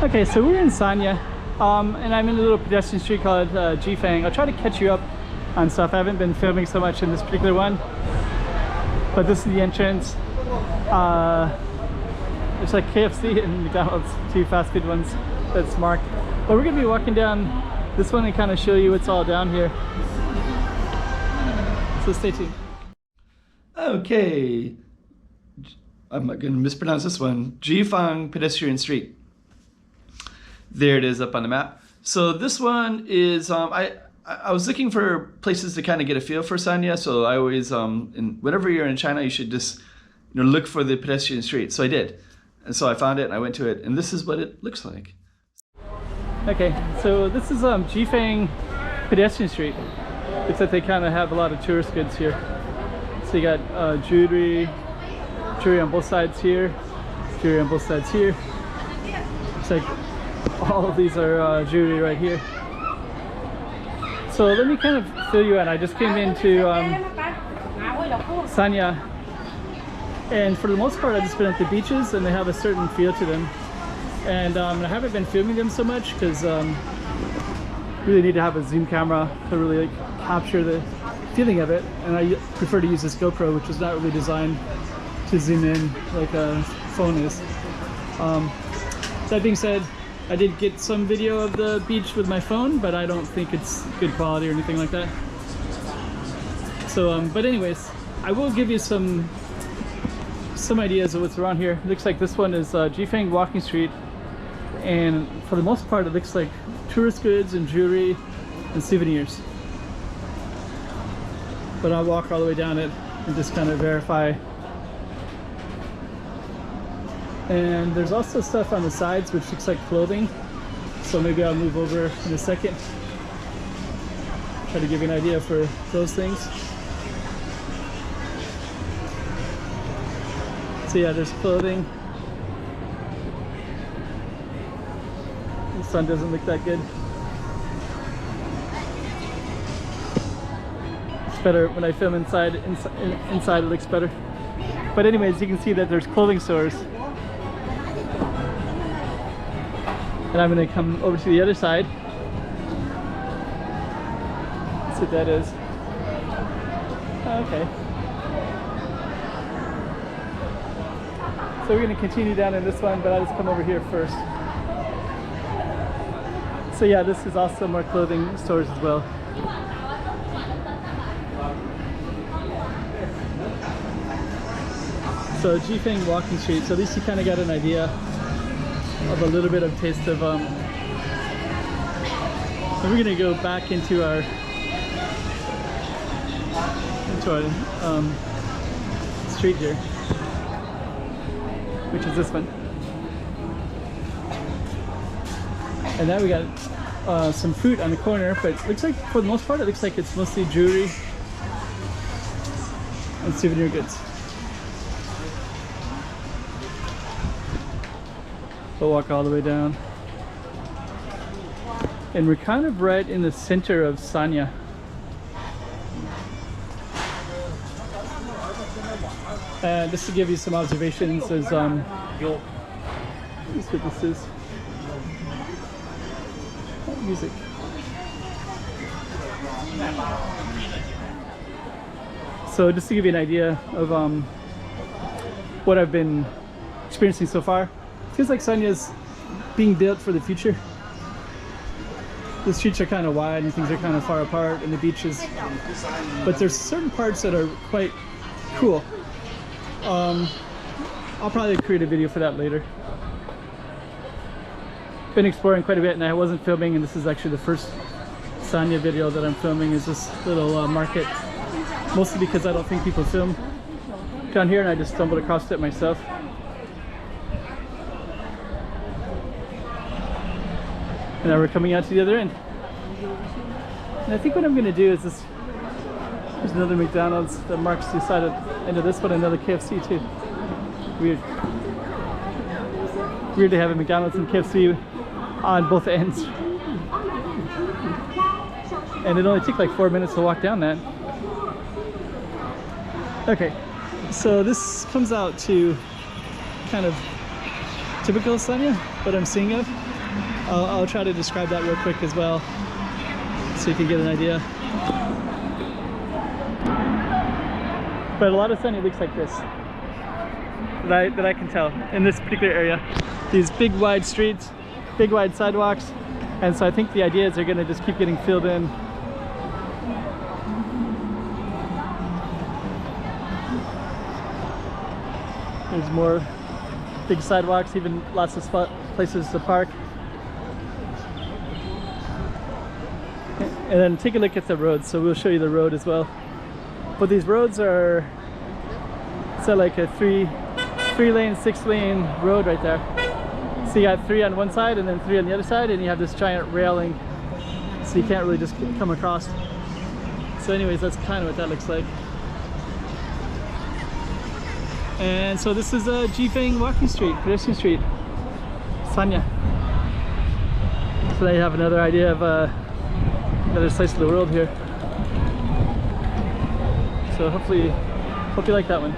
Okay, so we're in SANYA, and I'm in a little pedestrian street called Jiefang. I'll try to catch you up on stuff. I haven't been filming so much in this particular one, but this is the entrance. It's like KFC and McDonald's, two fast food ones that's marked. But we're gonna be walking down this one and kind of show you what's all down here. So stay tuned. Okay, I'm not gonna mispronounce this one. Jiefang Pedestrian Street. There it is up on the map. So this one is, I was looking for places to kind of get a feel for SANYA. So I always, whenever you're in China, you should just look for the pedestrian street. So I did. And so I found it and I went to it, and this is what it looks like. Okay, so this is Jiefang Pedestrian Street. Looks like they kind of have a lot of tourist goods here. So you got jewelry on both sides here, jewelry on both sides here. Looks like all of these are jewelry right here. So let me kind of fill you in. I just came into SANYA, and for the most part I've just been at the beaches, and they have a certain feel to them. And I haven't been filming them so much because really need to have a zoom camera to really capture the feeling of it. And I prefer to use this GoPro, which is not really designed to zoom in like a phone is. That being said, I did get some video of the beach with my phone, but I don't think it's good quality or anything like that. So, but anyways, I will give you some ideas of what's around here. It looks like this one is Jiefang Walking Street, and for the most part it looks like tourist goods and jewelry and souvenirs. But I'll walk all the way down it and just kind of verify. And there's also stuff on the sides which looks like clothing, so maybe I'll move over in a second, try to give you an idea for those things. So yeah, there's clothing. The sun doesn't look that good. It's better when I film inside. Inside it looks better. But anyways, you can see that there's clothing stores. And I'm going to come over to the other side. Let's see what that is. Okay. So we're going to continue down in this one, but I'll just come over here first. So yeah, this is also more clothing stores as well. So Jiefang Walking Street, so at least you kind of got an idea of a little bit of taste of and we're gonna go back into our street here, which is this one. And now we got some fruit on the corner, but it looks like for the most part it looks like it's mostly jewelry and souvenir goods. We'll walk all the way down, and we're kind of right in the center of SANYA. And just to give you some observations, there's let's see what this is. Oh, music. So just to give you an idea of what I've been experiencing so far. Feels like SANYA's being built for the future. The streets are kind of wide and things are kind of far apart, and the beaches, but there's certain parts that are quite cool. I'll probably create a video for that later. Been exploring quite a bit, and I wasn't filming, and this is actually the first SANYA video that I'm filming, is this little market, mostly because I don't think people film down here, and I just stumbled across it myself. And now we're coming out to the other end. And I think what I'm going to do is this. There's another McDonald's that marks the side of end of this one, another KFC too. Weird. Weird to have a McDonald's and KFC on both ends. And it only took like 4 minutes to walk down that. Okay, so this comes out to kind of typical SANYA, what I'm seeing of. I'll try to describe that real quick as well, so you can get an idea. But a lot of SANYA looks like this, that I can tell, in this particular area. These big wide streets, big wide sidewalks, and so I think the idea is they're going to just keep getting filled in. There's more big sidewalks, even lots of places to park. And then take a look at the roads, so we'll show you the road as well. But these roads are, it's like a three lane, 6 lane road right there. So you got 3 on one side and then 3 on the other side, and you have this giant railing, so you can't really just come across. So anyways, that's kind of what that looks like. And so this is Jiefang walking street, Pedestrian Street, SANYA. So now you have another idea of another slice of the world here. So hopefully, hope you like that one.